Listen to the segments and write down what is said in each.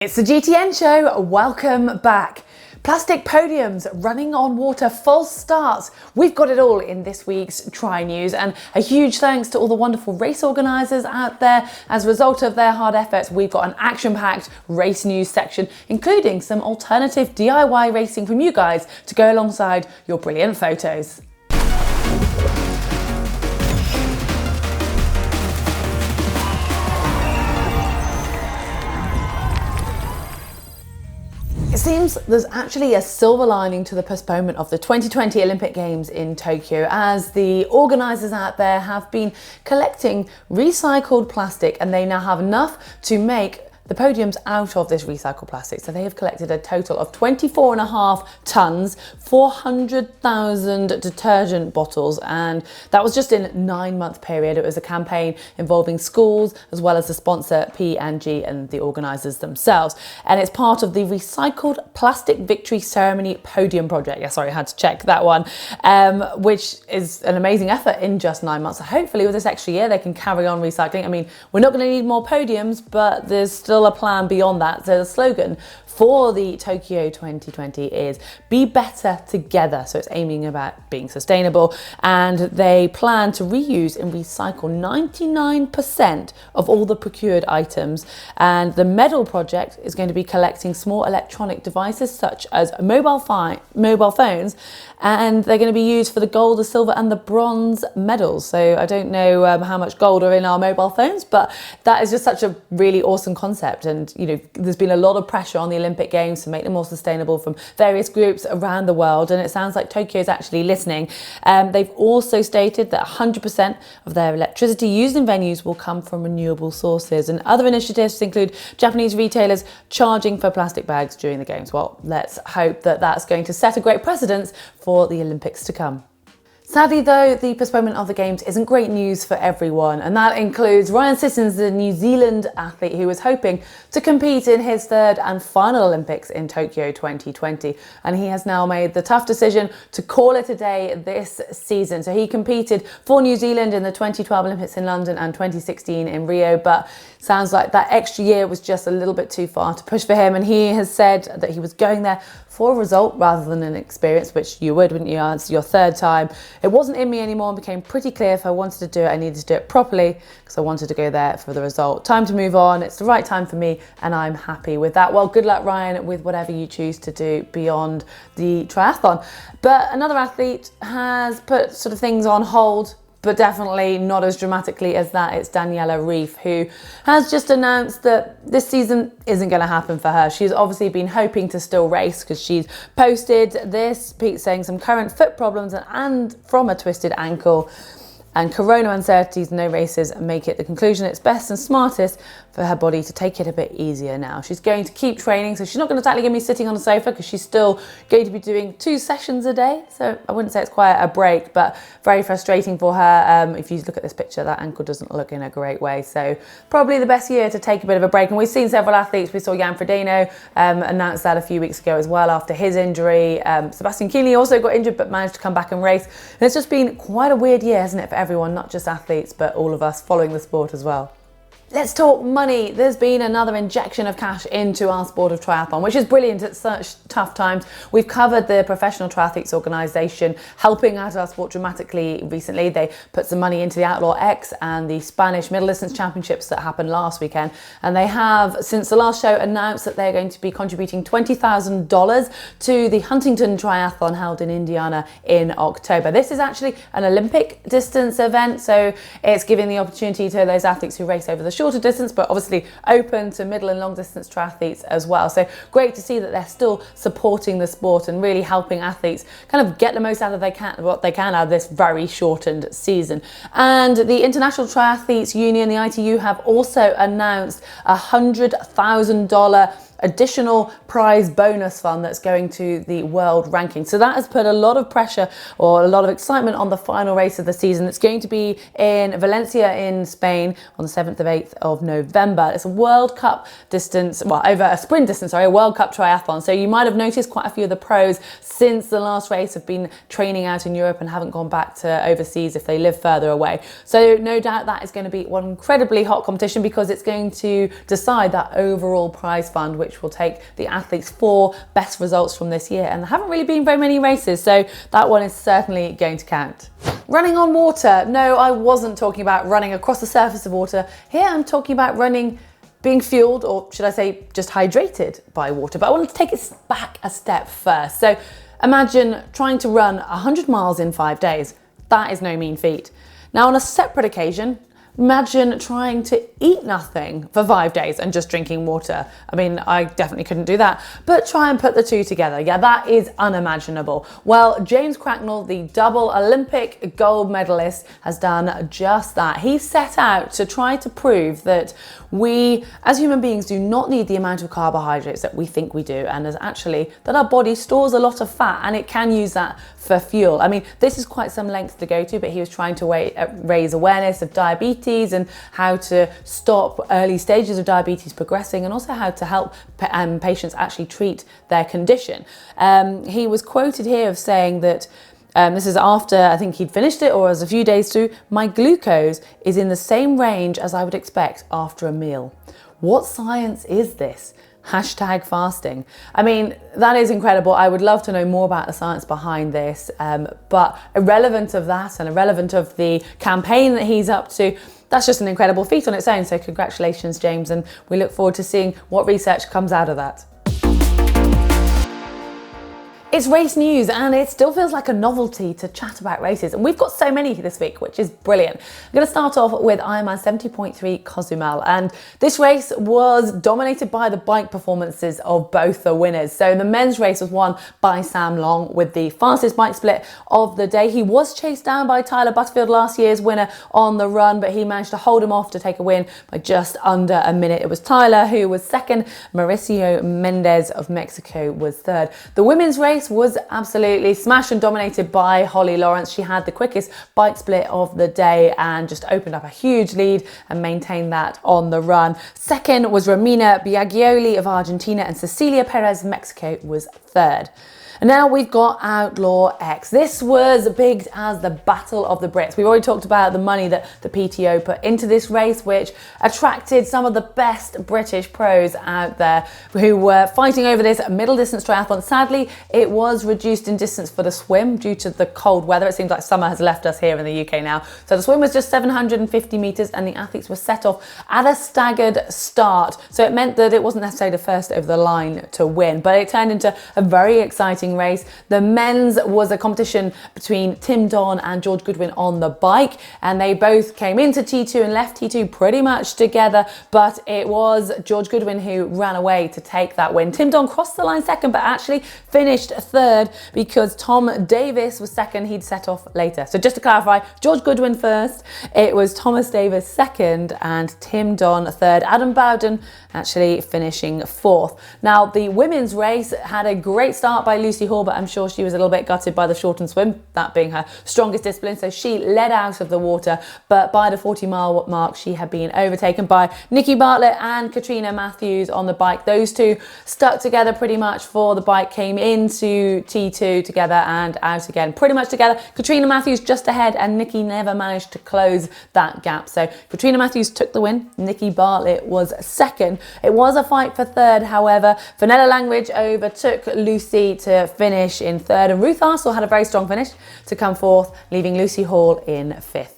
It's the GTN Show, welcome back. Plastic podiums, running on water, false starts. We've got it all in this week's Tri News, and a huge thanks to all the wonderful race organisers out there. As a result of their hard efforts, we've got an action-packed race news section, including some alternative DIY racing from you guys to go alongside your brilliant photos. It seems there's actually a silver lining to the postponement of the 2020 Olympic Games in Tokyo, as the organisers out there have been collecting recycled plastic and they now have enough to make the podiums out of this recycled plastic. So they have collected a total of 24.5 tonnes, 400,000 detergent bottles, and that was just in a 9-month period. It was a campaign involving schools as well as the sponsor P&G and the organisers themselves. And it's part of the Recycled Plastic Victory Ceremony Podium Project. Yeah, sorry, I had to check that one, which is an amazing effort in just 9 months. So hopefully with this extra year, they can carry on recycling. I mean, we're not going to need more podiums, but there's still a plan beyond that. So the slogan for the Tokyo 2020 is "Be Better Together." So it's aiming about being sustainable, and they plan to reuse and recycle 99% of all the procured items. And the medal project is going to be collecting small electronic devices such as mobile phones, and they're going to be used for the gold, the silver and the bronze medals. So I don't know how much gold are in our mobile phones, but that is just such a really awesome concept. And you know, there's been a lot of pressure on the Olympic Games to make them more sustainable from various groups around the world, and it sounds like Tokyo is actually listening. They've also stated that 100% of their electricity used in venues will come from renewable sources, and other initiatives include Japanese retailers charging for plastic bags during the Games. Well, let's hope that that's going to set a great precedence for the Olympics to come. Sadly though, the postponement of the Games isn't great news for everyone, and that includes Ryan Sissons, the New Zealand athlete who was hoping to compete in his third and final Olympics in Tokyo 2020, and he has now made the tough decision to call it a day this season. So he competed for New Zealand in the 2012 Olympics in London and 2016 in Rio, but sounds like that extra year was just a little bit too far to push for him, and he has said that he was going there for a result rather than an experience, which you would, wouldn't you? It's your third time. It wasn't in me anymore and became pretty clear if I wanted to do it, I needed to do it properly because I wanted to go there for the result. Time to move on. It's the right time for me and I'm happy with that. Well, good luck, Ryan, with whatever you choose to do beyond the triathlon. But another athlete has put sort of things on hold, but definitely not as dramatically as that. It's Daniela Ryf, who has just announced that this season isn't going to happen for her. She's obviously been hoping to still race because she's posted this piece saying some current foot problems and from a twisted ankle and corona uncertainties, no races, make it the conclusion it's best and smartest for her body to take it a bit easier now. She's going to keep training, so she's not going to exactly be sitting on a sofa because she's still going to be doing 2 sessions a day. So I wouldn't say it's quite a break, but very frustrating for her. If you look at this picture, that ankle doesn't look in a great way. So probably the best year to take a bit of a break. And we've seen several athletes. We saw Jan Frodeno announce that a few weeks ago as well after his injury. Sebastian Kienle also got injured but managed to come back and race. And it's just been quite a weird year, hasn't it, for everyone, not just athletes, but all of us following the sport as well. Let's talk money. There's been another injection of cash into our sport of triathlon, which is brilliant at such tough times. We've covered the Professional Triathletes Organisation helping out our sport dramatically recently. They put some money into the Outlaw X and the Spanish Middle Distance Championships that happened last weekend. And they have, since the last show, announced that they're going to be contributing $20,000 to the Huntington Triathlon held in Indiana in October. This is actually an Olympic distance event, so it's giving the opportunity to those athletes who race over the shorter distance, but obviously open to middle and long distance triathletes as well. So great to see that they're still supporting the sport and really helping athletes kind of get the most out of what they can out of this very shortened season. And the International Triathletes Union, the ITU, have also announced $100,000 additional prize bonus fund that's going to the world ranking. So that has put a lot of pressure or a lot of excitement on the final race of the season. It's going to be in Valencia in Spain on the 7th of 8th of November. It's a World Cup distance, well, over a sprint distance, sorry, a World Cup triathlon. So you might have noticed quite a few of the pros since the last race have been training out in Europe and haven't gone back to overseas if they live further away. So no doubt that is going to be one incredibly hot competition because it's going to decide that overall prize fund, which which will take the athletes' 4 best results from this year. And there haven't really been very many races, so that one is certainly going to count. Running on water. No, I wasn't talking about running across the surface of water. Here I'm talking about running being fueled, or should I say just hydrated by water. But I wanted to take it back a step first. So imagine trying to run 100 miles in 5 days. That is no mean feat. Now on a separate occasion, imagine trying to eat nothing for 5 days and just drinking water. I mean, I definitely couldn't do that, but try and put the two together. Yeah, that is unimaginable. Well, James Cracknell, the double Olympic gold medalist, has done just that. He set out to try to prove that we, as human beings, do not need the amount of carbohydrates that we think we do, and as actually that our body stores a lot of fat and it can use that for fuel. I mean, this is quite some length to go to, but he was trying to raise awareness of diabetes and how to stop early stages of diabetes progressing, and also how to help patients actually treat their condition. He was quoted here of saying that this is after, I think he'd finished it, or as a few days through, my glucose is in the same range as I would expect after a meal. What science is this? Hashtag fasting. I mean, that is incredible. I would love to know more about the science behind this, but irrelevant of that and irrelevant of the campaign that he's up to, that's just an incredible feat on its own. So congratulations, James, and we look forward to seeing what research comes out of that. It's race news, and it still feels like a novelty to chat about races, and we've got so many this week, which is brilliant. I'm going to start off with Ironman 70.3 Cozumel, and this race was dominated by the bike performances of both the winners. So the men's race was won by Sam Long with the fastest bike split of the day. He was chased down by Tyler Butterfield, last year's winner, on the run, but he managed to hold him off to take a win by just under a minute. It was Tyler who was second, Mauricio Mendez of Mexico was third. The women's race was absolutely smashed and dominated by Holly Lawrence. She had the quickest bike split of the day and just opened up a huge lead and maintained that on the run. Second was Romina Biagioli of Argentina, and Cecilia Perez of Mexico was third. And now we've got Outlaw X. This was big as the Battle of the Brits. We've already talked about the money that the PTO put into this race, which attracted some of the best British pros out there who were fighting over this middle distance triathlon. Sadly, it was reduced in distance for the swim due to the cold weather. It seems like summer has left us here in the UK now. So the swim was just 750 metres, and the athletes were set off at a staggered start. So it meant that it wasn't necessarily the first over the line to win, but it turned into a very exciting race. The men's was a competition between Tim Don and George Goodwin on the bike, and they both came into T2 and left T2 pretty much together, but it was George Goodwin who ran away to take that win. Tim Don crossed the line second, but actually finished third because Tom Davis was second. He'd set off later. So just to clarify, George Goodwin first, it was Thomas Davis second, and Tim Don third. Adam Bowden actually finishing fourth. Now the women's race had a great start by Lucy Hall, but I'm sure she was a little bit gutted by the shortened swim, that being her strongest discipline. So she led out of the water, but by the 40-mile mark, she had been overtaken by Nikki Bartlett and Katrina Matthews on the bike. Those two stuck together pretty much for the bike, came into T2 together and out again pretty much together. Katrina Matthews just ahead, and Nikki never managed to close that gap. So Katrina Matthews took the win. Nikki Bartlett was second. It was a fight for third, however. Fenella Langridge overtook Lucy to finish in third, and Ruth Arsell had a very strong finish to come fourth, leaving Lucy Hall in fifth.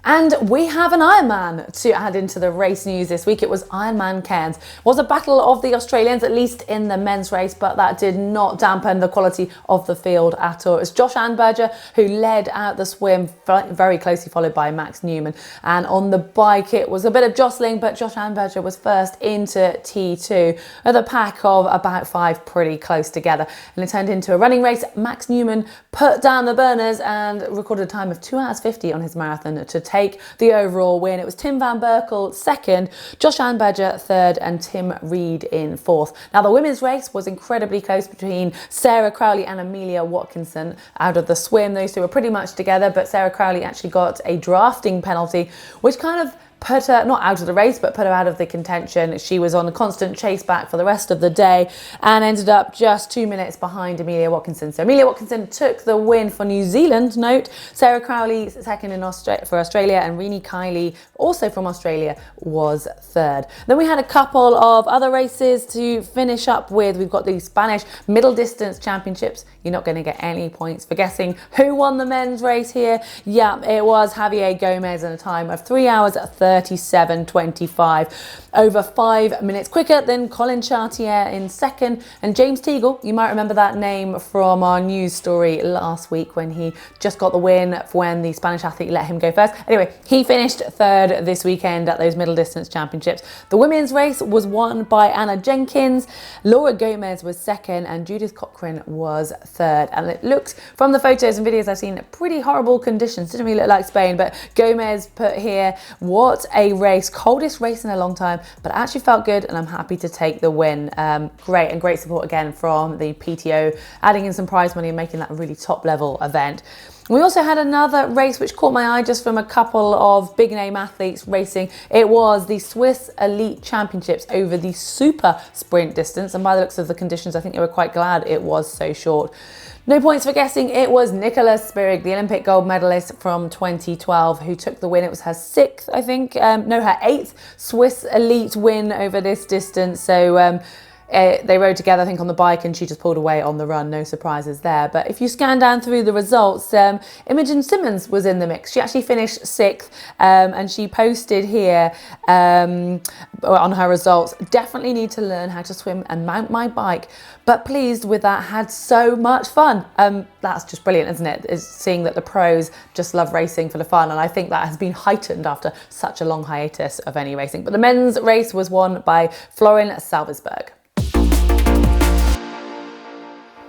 And we have an Ironman to add into the race news this week. It was Ironman Cairns. It was a battle of the Australians, at least in the men's race, but that did not dampen the quality of the field at all. It was Josh Anberger who led out the swim, very closely followed by Max Newman. And on the bike, it was a bit of jostling, but Josh Anberger was first into T2 with a pack of about 5 pretty close together. And it turned into a running race. Max Newman put down the burners and recorded a time of 2 hours 50 on his marathon to take the overall win. It was Tim Van Berkel second, Josh Anberger third, and Tim Reed in fourth. Now the women's race was incredibly close between Sarah Crowley and Amelia Watkinson out of the swim. Those two were pretty much together, but Sarah Crowley actually got a drafting penalty, which kind of put her, not out of the race, but put her out of the contention. She was on a constant chase back for the rest of the day and ended up just 2 minutes behind Amelia Watkinson. So Amelia Watkinson took the win for New Zealand, note. Sarah Crowley second for Australia, and Renee Kiley, also from Australia, was third. Then we had a couple of other races to finish up with. We've got the Spanish Middle Distance Championships. You're not going to get any points for guessing who won the men's race here. Yeah, it was Javier Gomez in a time of 3 hours 37.25, over 5 minutes quicker than Colin Chartier in second, and James Teagle, you might remember that name from our news story last week when he just got the win when the Spanish athlete let him go first. Anyway, he finished third this weekend at those Middle Distance Championships. The women's race was won by Anna Jenkins, Laura Gomez was second, and Judith Cochrane was third. And it looks, from the photos and videos I've seen, pretty horrible conditions. Didn't really look like Spain, but Gomez put here, what a race, coldest race in a long time, but actually felt good, and I'm happy to take the win. Great, and great support again from the PTO, adding in some prize money and making that a really top level event. We also had another race which caught my eye just from a couple of big name athletes racing. It was the Swiss Elite Championships over the super sprint distance, and by the looks of the conditions, I think they were quite glad it was so short. No points for guessing. It was Nicola Spirig, the Olympic gold medalist from 2012, who took the win. It was her sixth, I think, her eighth Swiss Elite win over this distance. So they rode together, I think, on the bike, and she just pulled away on the run. No surprises there. But if you scan down through the results, Imogen Simmons was in the mix. She actually finished sixth, and she posted here on her results, definitely need to learn how to swim and mount my bike, but pleased with that, had so much fun. That's just brilliant, isn't it? Is seeing that the pros just love racing for the fun, and I think that has been heightened after such a long hiatus of any racing. But the men's race was won by Florin Salversberg.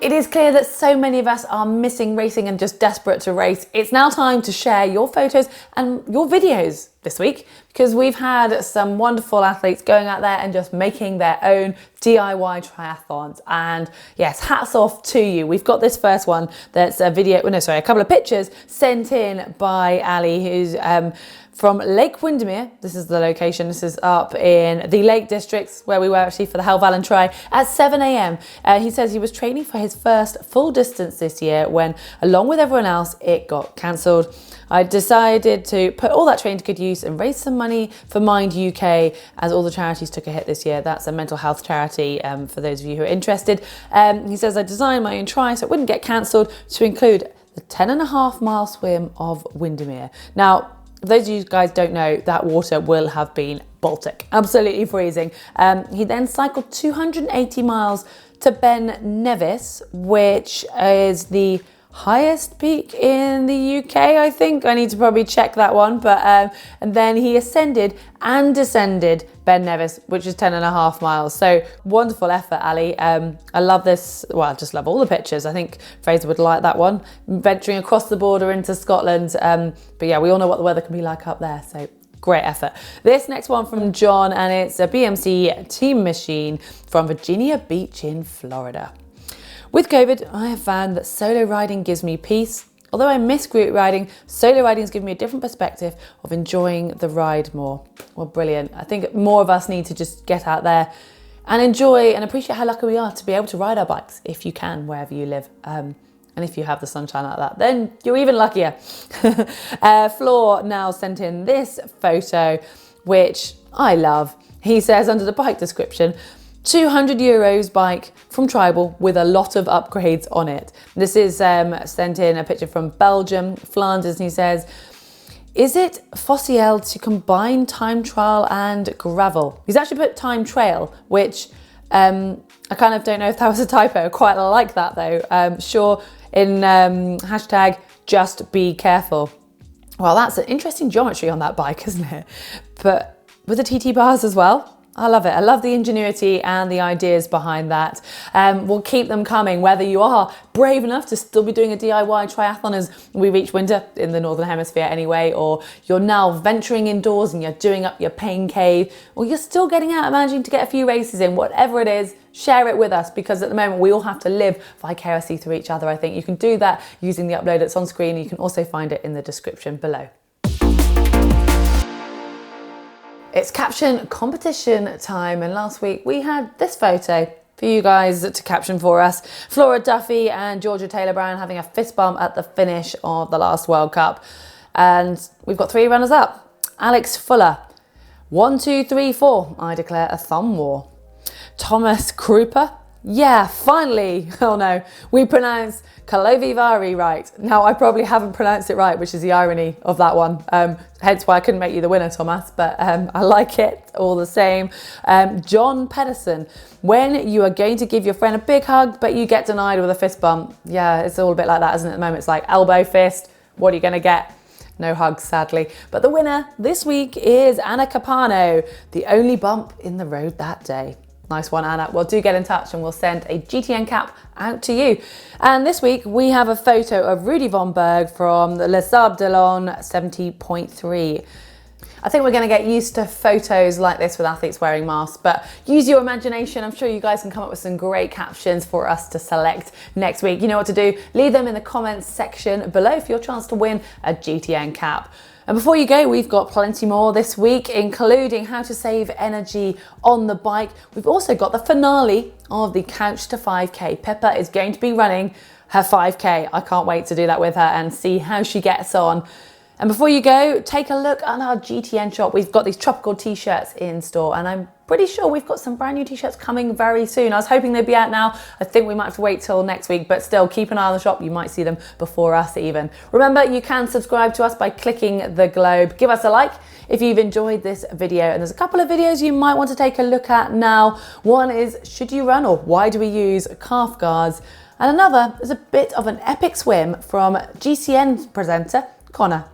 It is clear that so many of us are missing racing and just desperate to race. It's now time to share your photos and your videos this week, because we've had some wonderful athletes going out there and just making their own DIY triathlons. And yes, hats off to you. We've got this first one that's a couple of pictures sent in by Ali, who's from Lake Windermere. This is the location. This is up in the Lake Districts where we were actually for the Helvellyn Tri at 7 a.m. He says he was training for his first full distance this year when, along with everyone else, it got cancelled. I decided to put all that training to good use and raise some money for Mind UK, as all the charities took a hit this year. That's a mental health charity, for those of you who are interested. He says, I designed my own tri so it wouldn't get cancelled, to include the 10.5 mile swim of Windermere. Now, for those of you guys don't know, that water will have been Baltic, absolutely freezing. He then cycled 280 miles to Ben Nevis, which is the highest peak in the UK, I think. I need to probably check that one. But and then he ascended and descended Ben Nevis, which is 10.5 miles. So wonderful effort, Ali. I love this. Well, I just love all the pictures. I think Fraser would like that one, venturing across the border into Scotland. But yeah, we all know what the weather can be like up there. So great effort. This next one from John, and it's a BMC team machine from Virginia Beach in Florida. With COVID, I have found that solo riding gives me peace. Although I miss group riding, solo riding has given me a different perspective of enjoying the ride more. Well, brilliant. I think more of us need to just get out there and enjoy and appreciate how lucky we are to be able to ride our bikes, if you can, wherever you live. And if you have the sunshine like that, then you're even luckier. Floor now sent in this photo, which I love. He says under the bike description, €200 bike from Tribal with a lot of upgrades on it. This is sent in a picture from Belgium, Flanders, and he says, is it possible to combine time trial and gravel? He's actually put time trail, which I kind of don't know if that was a typo. I quite like that though. Sure, in hashtag just be careful. Well, that's an interesting geometry on that bike, isn't it? But with the TT bars as well. I love it. I love the ingenuity and the ideas behind that. We'll keep them coming, whether you are brave enough to still be doing a DIY triathlon as we reach winter in the Northern Hemisphere anyway, or you're now venturing indoors and you're doing up your pain cave, or you're still getting out and managing to get a few races in. Whatever it is, share it with us, because at the moment we all have to live vicariously through each other. I think you can do that using the upload that's on screen. You can also find it in the description below. It's Caption competition time, and last week we had this photo for you guys to caption for us. Flora Duffy and Georgia Taylor-Brown having a fist bump at the finish of the last World Cup. And we've got 3 runners up. Alex Fuller, 1, 2, 3, 4. I declare a thumb war. Thomas Krupa, yeah, finally, oh no, we pronounced Kalovivari right. Now, I probably haven't pronounced it right, which is the irony of that one. Hence why I couldn't make you the winner, Thomas, but I like it all the same. John Pedersen, when you are going to give your friend a big hug, but you get denied with a fist bump. Yeah, it's all a bit like that, isn't it, at the moment? It's like elbow, fist, what are you going to get? No hugs, sadly. But the winner this week is Anna Capano, the only bump in the road that day. Nice one, Anna. Well, do get in touch and we'll send a GTN cap out to you. And this week we have a photo of Rudy von Berg from the Les Sables d'Olonne 70.3. I think we're going to get used to photos like this with athletes wearing masks, but use your imagination. I'm sure you guys can come up with some great captions for us to select next week. You know what to do. Leave them in the comments section below for your chance to win a GTN cap. And before you go, we've got plenty more this week, including how to save energy on the bike. We've also got the finale of the Couch to 5K. Pippa is going to be running her 5K. I can't wait to do that with her and see how she gets on. And before you go, take a look at our GTN shop. We've got these tropical t-shirts in store, and I'm pretty sure we've got some brand new t-shirts coming very soon. I was hoping they'd be out now. I think we might have to wait till next week, but still keep an eye on the shop. You might see them before us even. Remember, you can subscribe to us by clicking the globe. Give us a like if you've enjoyed this video. And there's a couple of videos you might want to take a look at now. One is, should you run, or why do we use calf guards? And another is a bit of an epic swim from GCN presenter Connor.